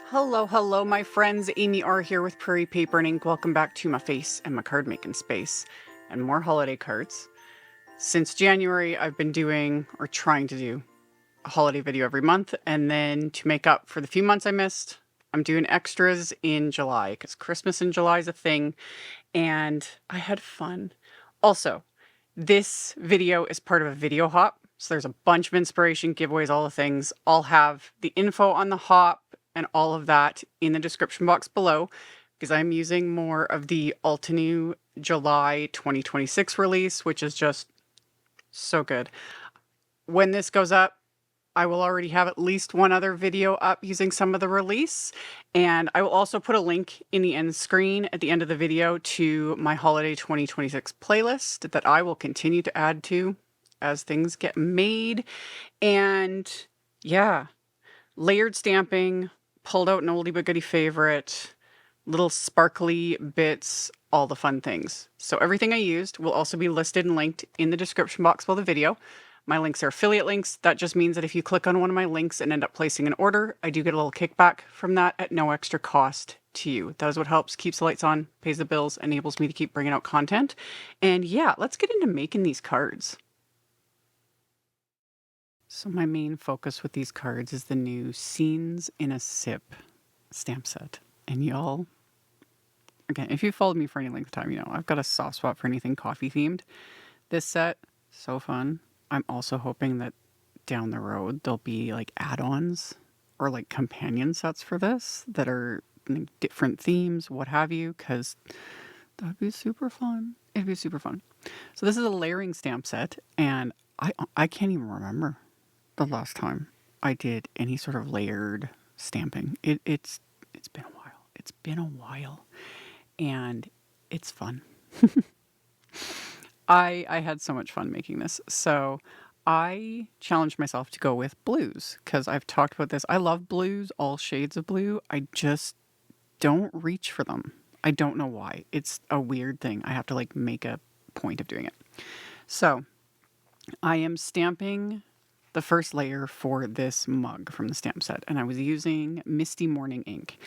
Hello, hello, my friends. AmyR here with Prairie Paper and Ink. Welcome back to my face and my card making space and more holiday cards. Since January, I've been doing or trying to do a holiday video every month, and then to make up for the few months I missed, I'm doing extras in July because Christmas in July is a thing, and I had fun. Also, this video is part of a video hop, so there's a bunch of inspiration, giveaways, all the things. I'll have the info on the hop and all of that in the description box below because I'm using more of the Altenew July 2026 release, which is just so good. When this goes up, I will already have at least one other video up using some of the release, and I will also put a link in the end screen at the end of the video to my holiday 2026 playlist that I will continue to add to as things get made. And yeah, layered stamping, pulled out an oldie but goodie favorite, little sparkly bits, all the fun things. So everything I used will also be listed and linked in the description box below the video. My links are affiliate links. That just means that if you click on one of my links and end up placing an order, I do get a little kickback from that at no extra cost to you. That is what helps, keeps the lights on, pays the bills, enables me to keep bringing out content. And yeah, let's get into making these cards. So my main focus with these cards is the new Scenes in a Sip stamp set. And y'all, again, if you've followed me for any length of time, you know I've got a soft spot for anything coffee themed. This set, so fun. I'm also hoping that down the road there'll be like add-ons or like companion sets for this that are different themes, what have you, because that'd be super fun. It'd be super fun. So this is a layering stamp set, and I can't even remember the last time I did any sort of layered stamping. It's been a while. It's been a while, and it's fun. I had so much fun making this. So I challenged myself to go with blues because I've talked about this. I love blues, all shades of blue. I just don't reach for them. I don't know why. It's a weird thing. I have to like make a point of doing it. So I am stamping the first layer for this mug from the stamp set, and I was using Misty Morning ink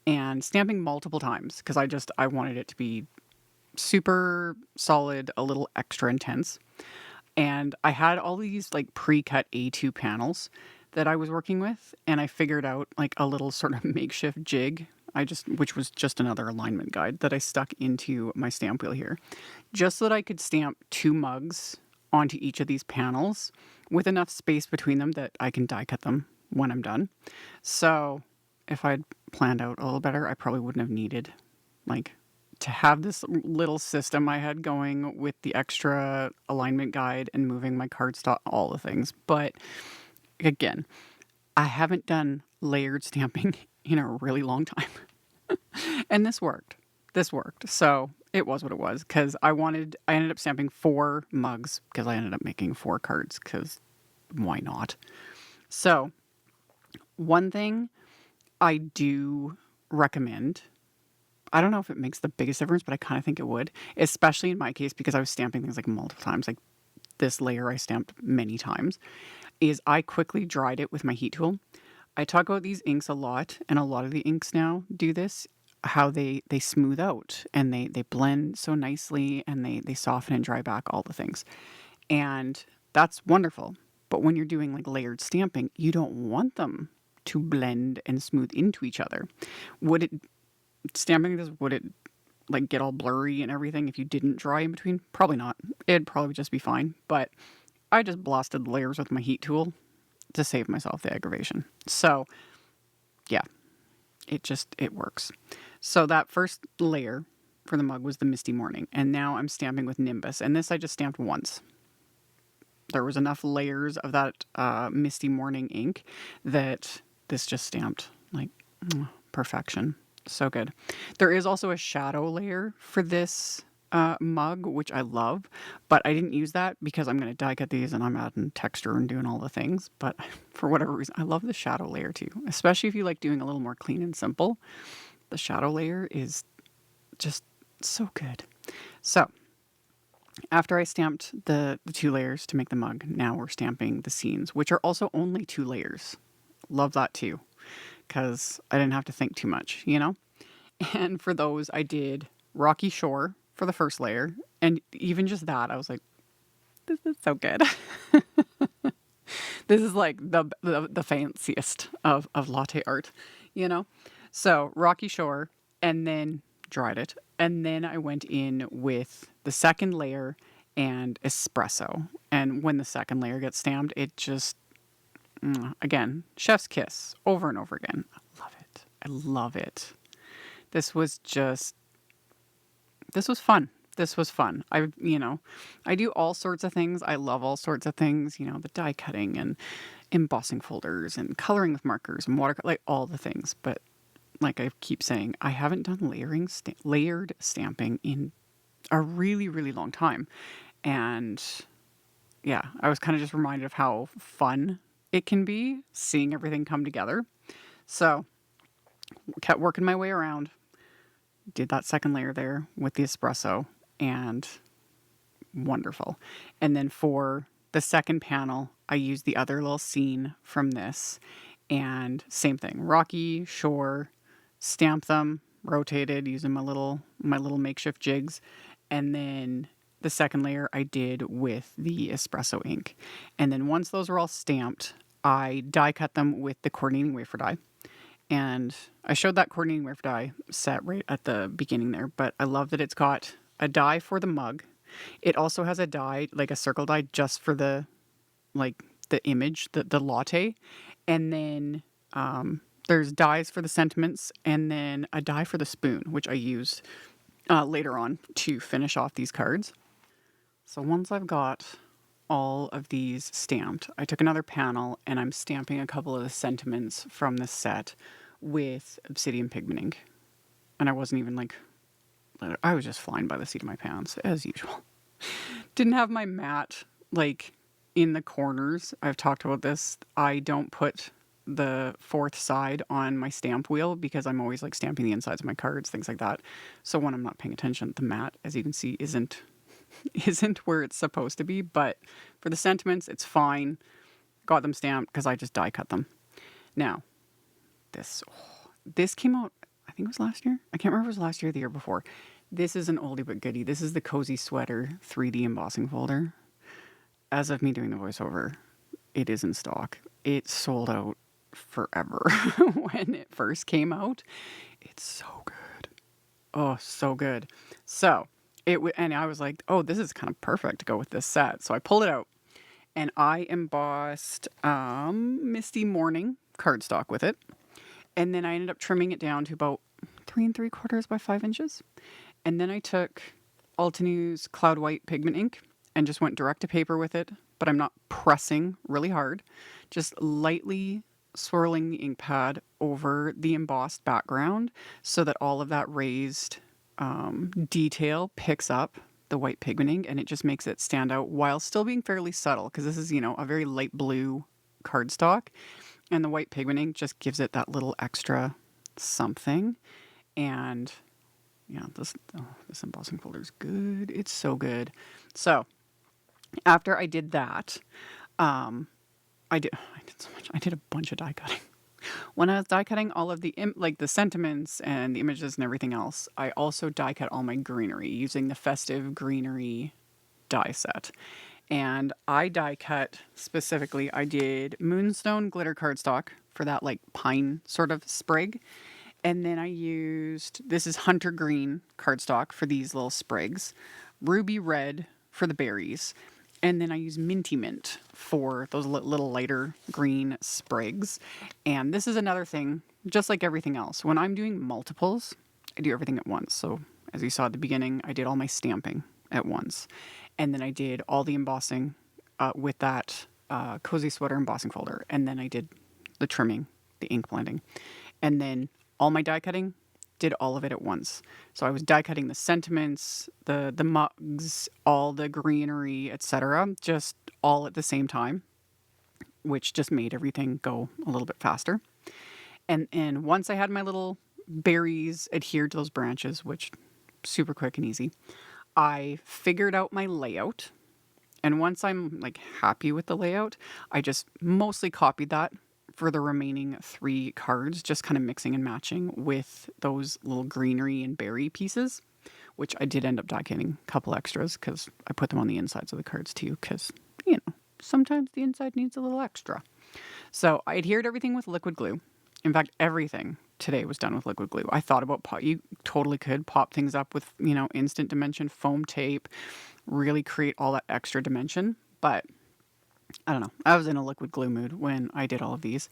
and stamping multiple times because I wanted it to be super solid, a little extra intense. And I had all these like pre-cut A2 panels that I was working with, and I figured out like a little sort of makeshift jig, which was just another alignment guide that I stuck into my stamp wheel here, just so that I could stamp 2 mugs onto each of these panels with enough space between them that I can die cut them when I'm done. So if I'd planned out a little better, I probably wouldn't have needed like to have this little system I had going with the extra alignment guide and moving my cardstock, all the things. But again, I haven't done layered stamping in a really long time. And this worked. So it was what it was because I ended up stamping 4 mugs because I ended up making 4 cards because why not? So one thing I do recommend, I don't know if it makes the biggest difference, but I kind of think it would, especially in my case because I was stamping things like multiple times, like this layer I stamped many times, is I quickly dried it with my heat tool. I talk about these inks a lot, and a lot of the inks now do this, how they smooth out and they blend so nicely and they soften and dry back, all the things. And that's wonderful. But when you're doing like layered stamping, you don't want them to blend and smooth into each other. Would it like get all blurry and everything if you didn't dry in between? Probably not. It'd probably just be fine. But I just blasted the layers with my heat tool to save myself the aggravation. So yeah, it works. So that first layer for the mug was the Misty Morning, and now I'm stamping with Nimbus, and this I just stamped once. There was enough layers of that Misty Morning ink that this just stamped like perfection. So good. There is also a shadow layer for this mug, which I love, but I didn't use that because I'm going to die cut these and I'm adding texture and doing all the things. But for whatever reason, I love the shadow layer too, especially if you like doing a little more clean and simple. The shadow layer is just so good. So after I stamped the 2 layers to make the mug, now we're stamping the scenes, which are also only 2 layers. Love that too. because I didn't have to think too much, you know? And for those, I did Rocky Shore for the first layer. And even just that, I was like, this is so good. This is like the fanciest of latte art, you know? So Rocky Shore, and then dried it. And then I went in with the second layer and espresso. And when the second layer gets stamped, it just, again, chef's kiss over and over again. I love it. I love it. This was just, this was fun. This was fun. I do all sorts of things. I love all sorts of things, the die cutting and embossing folders and coloring with markers and like all the things. But like I keep saying, I haven't done layered stamping in a really, really long time. And yeah, I was kind of just reminded of how fun it can be seeing everything come together. So kept working my way around, did that second layer there with the espresso, and wonderful. And then for the second panel, I used the other little scene from this, and same thing, Rocky Shore, stamp them, rotated using my little makeshift jigs, and then the second layer I did with the espresso ink. And then once those were all stamped, I die cut them with the coordinating wafer die. And I showed that coordinating wafer die set right at the beginning there, but I love that it's got a die for the mug. It also has a die, like a circle die, just for the image, the latte. And then there's dies for the sentiments, and then a die for the spoon, which I used later on to finish off these cards. So once I've got all of these stamped, I took another panel and I'm stamping a couple of the sentiments from the set with obsidian pigment ink. And I wasn't even I was just flying by the seat of my pants, as usual. Didn't have my mat in the corners. I've talked about this. I don't put the fourth side on my stamp wheel because I'm always stamping the insides of my cards, things like that. So when I'm not paying attention, the mat, as you can see, isn't where it's supposed to be. But for the sentiments, it's fine. Got them stamped because I just die cut them. Now, this came out, I think it was last year. I can't remember if it was last year or the year before. This is an oldie but goodie. This is the Cozy Sweater 3D embossing folder. As of me doing the voiceover, it is in stock. It sold out forever when it first came out. It's so good. Oh, so good. So and I was like, oh, this is kind of perfect to go with this set. So I pulled it out and I embossed Misty Morning cardstock with it. And then I ended up trimming it down to about 3 3/4 by 5 inches. And then I took Altenew's Cloud White pigment ink and just went direct to paper with it. But I'm not pressing really hard, just lightly swirling the ink pad over the embossed background so that all of that raised detail picks up the white pigment ink, and it just makes it stand out while still being fairly subtle, because this is, a very light blue cardstock, and the white pigment ink just gives it that little extra something. And yeah, this embossing folder is good. It's so good. So after I did that, I did so much. I did a bunch of die cutting. When I was die cutting all of the the sentiments and the images and everything else, I also die cut all my greenery using the Festive Greenery Die Set. And I die cut specifically, I did Moonstone glitter cardstock for that pine sort of sprig. And then I used, this is Hunter Green cardstock for these little sprigs, Ruby Red for the berries. And then I use Minty Mint for those little lighter green sprigs. And this is another thing, just like everything else. When I'm doing multiples, I do everything at once. So as you saw at the beginning, I did all my stamping at once. And then I did all the embossing with that Cozy Sweater embossing folder. And then I did the trimming, the ink blending. And then all my die cutting, did all of it at once. So I was die cutting the sentiments, the mugs, all the greenery, etc., just all at the same time, which just made everything go a little bit faster. And once I had my little berries adhered to those branches, which super quick and easy, I figured out my layout. And once I'm happy with the layout, I just mostly copied that for the remaining 3 cards, just kind of mixing and matching with those little greenery and berry pieces, which I did end up die cutting a couple extras because I put them on the insides of the cards too, because, sometimes the inside needs a little extra. So I adhered everything with liquid glue. In fact, everything today was done with liquid glue. I thought about you totally could pop things up with, instant dimension foam tape, really create all that extra dimension. But I don't know. I was in a liquid glue mood when I did all of these.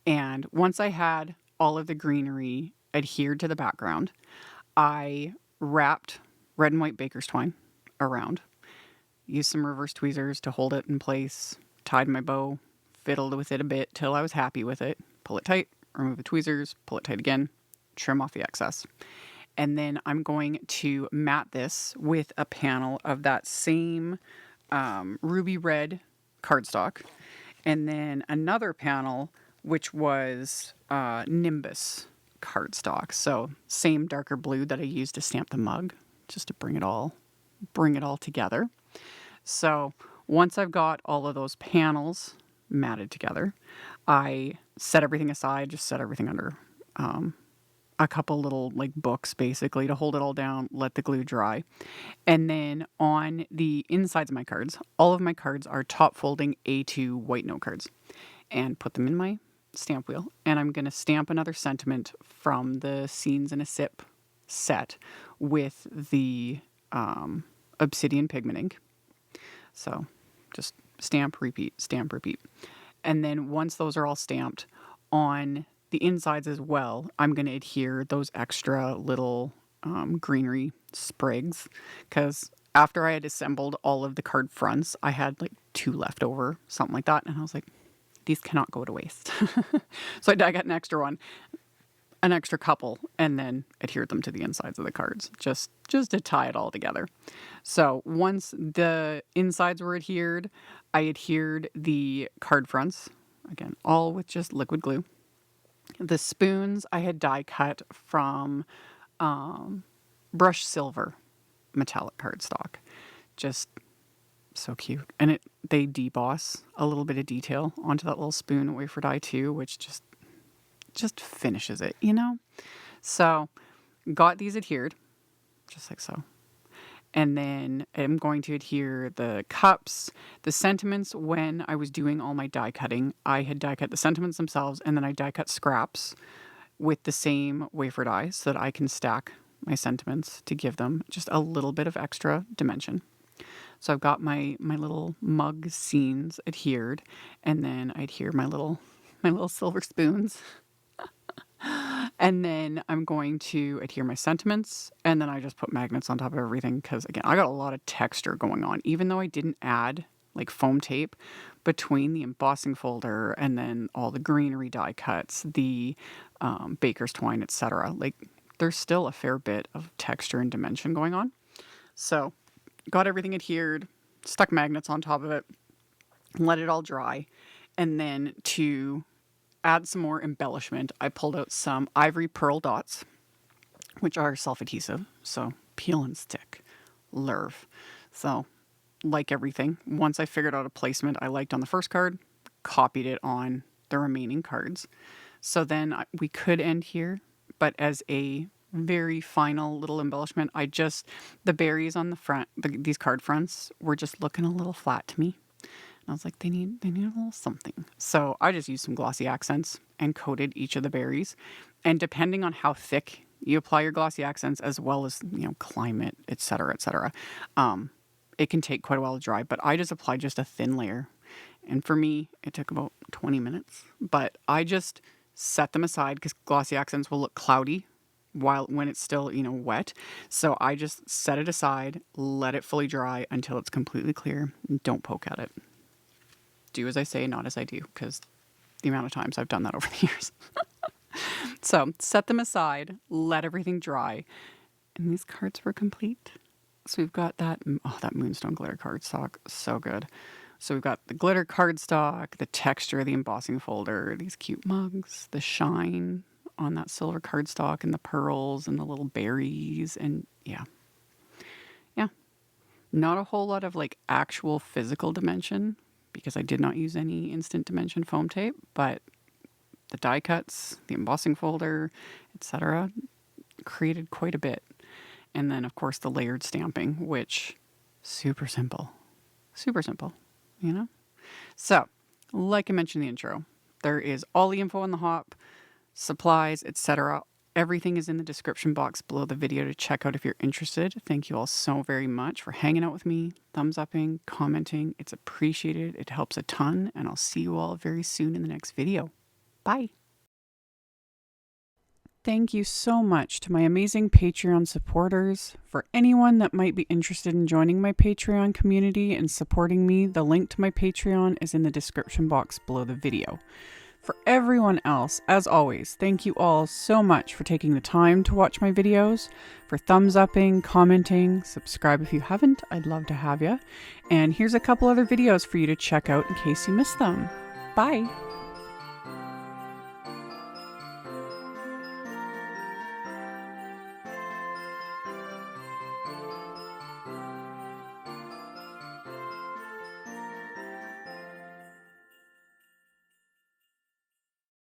And once I had all of the greenery adhered to the background, I wrapped red and white baker's twine around, used some reverse tweezers to hold it in place, tied my bow, fiddled with it a bit till I was happy with it, pull it tight, remove the tweezers, pull it tight again, trim off the excess. And then I'm going to mat this with a panel of that same ruby red cardstock. And then another panel, which was Nimbus cardstock. So same darker blue that I used to stamp the mug, just to bring it all together. So once I've got all of those panels matted together, I set everything aside, just set everything under a couple little books basically to hold it all down, let the glue dry. And then on the insides of my cards, all of my cards are top folding A2 white note cards, and put them in my stamp wheel. And I'm going to stamp another sentiment from the Scenes in a Sip set with the Obsidian pigment ink. So just stamp, repeat, stamp, repeat. And then once those are all stamped on the insides as well, I'm going to adhere those extra little greenery sprigs, because after I had assembled all of the card fronts, I had 2 left over, something like that. And I was like, these cannot go to waste. So I got an extra couple, and then adhered them to the insides of the cards, just to tie it all together. So once the insides were adhered, I adhered the card fronts, again, all with just liquid glue. The spoons I had die cut from brushed silver metallic cardstock. Just so cute. And they deboss a little bit of detail onto that little spoon wafer die too, which just finishes it, So got these adhered, just like so. And then I'm going to adhere the cups, the sentiments. When I was doing all my die cutting, I had die cut the sentiments themselves, and then I die cut scraps with the same wafer die so that I can stack my sentiments to give them just a little bit of extra dimension. So I've got my little mug scenes adhered, and then I adhere my little silver spoons. And then I'm going to adhere my sentiments, and then I just put magnets on top of everything because, again, I got a lot of texture going on. Even though I didn't add foam tape between the embossing folder and then all the greenery die cuts, the baker's twine, etc., there's still a fair bit of texture and dimension going on. So got everything adhered, stuck magnets on top of it, let it all dry, and then to add some more embellishment, I pulled out some Ivory pearl dots, which are self-adhesive, so peel and stick. Lerv. So, like everything, once I figured out a placement I liked on the first card, copied it on the remaining cards. So then we could end here, but as a very final little embellishment, the berries on the front, these card fronts, were just looking a little flat to me. And I was like, they need a little something. So I just used some glossy accents and coated each of the berries. And depending on how thick you apply your glossy accents, as well as, climate, etc., it can take quite a while to dry. But I just applied just a thin layer. And for me, it took about 20 minutes. But I just set them aside because glossy accents will look cloudy when it's still, wet. So I just set it aside, let it fully dry until it's completely clear, and don't poke at it. Do as I say, not as I do, because the amount of times I've done that over the years. So set them aside, let everything dry, and these cards were complete. So we've got that Moonstone glitter cardstock, so good. So we've got the glitter cardstock, the texture of the embossing folder, these cute mugs, the shine on that silver cardstock, and the pearls and the little berries, and yeah. Not a whole lot of actual physical dimension, because I did not use any instant dimension foam tape, but the die cuts, the embossing folder, etc. Created quite a bit. And then, of course, the layered stamping, which super simple, you know? So, like I mentioned in the intro, there is all the info on the hop, supplies, etc. Everything is in the description box below the video to check out if you're interested. Thank you all so very much for hanging out with me, thumbs upping, commenting. It's appreciated. It helps a ton, and I'll see you all very soon in the next video. Bye. Thank you so much to my amazing Patreon supporters. For anyone that might be interested in joining my Patreon community and supporting me, the link to my Patreon is in the description box below the video. For everyone else, as always, thank you all so much for taking the time to watch my videos, for thumbs upping, commenting, subscribe if you haven't, I'd love to have you. And here's a couple other videos for you to check out in case you missed them. Bye!